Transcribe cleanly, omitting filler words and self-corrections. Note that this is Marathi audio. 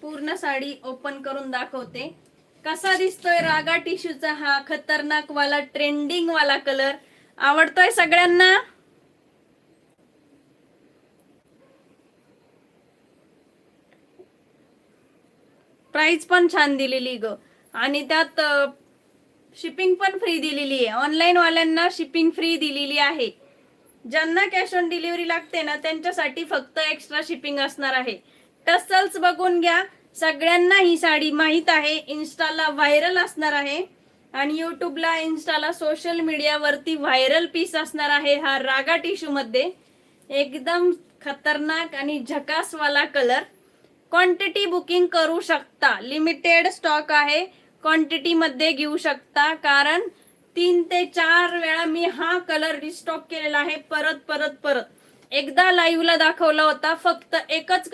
पूर्ण साडी ओपन करून दाखवते. कसा दिसतोय रागा टिश्यूचा हा खतरनाक वाला ट्रेंडिंग वाला कलर. आवडतोय सगळ्यांना? प्राइस पण छान दिलेली ग, आणि त्यात शिपिंग पण फ्री दिलेली आहे. ऑनलाईन वाल्यांना शिपिंग फ्री दिलेली आहे. ज्यांना कॅश ऑन डिलिव्हरी लागते ना त्यांच्यासाठी फक्त एक्स्ट्रा शिपिंग असणार आहे. टसल्स बघून घ्या. सगळ्यांना ही साडी माहित आहे. इन्स्टाला व्हायरल असणार आहे आणि युट्यूबला, इन्स्टाला, सोशल मीडियावरती व्हायरल पीस असणार आहे हा रागा टिश्यू मध्ये. एकदम खतरनाक आणि झकासवाला कलर. क्वांटिटी बुकिंग करू शकता. लिमिटेड स्टॉक आहे. क्वांटिटी मध्ये घेऊ शकता, कारण 3 ते 4 वेळा मी हा कलर रिस्टॉक केलेला आहे. परत परत परत एकदा लाईव्हला दाखवला होता. फक्त एकच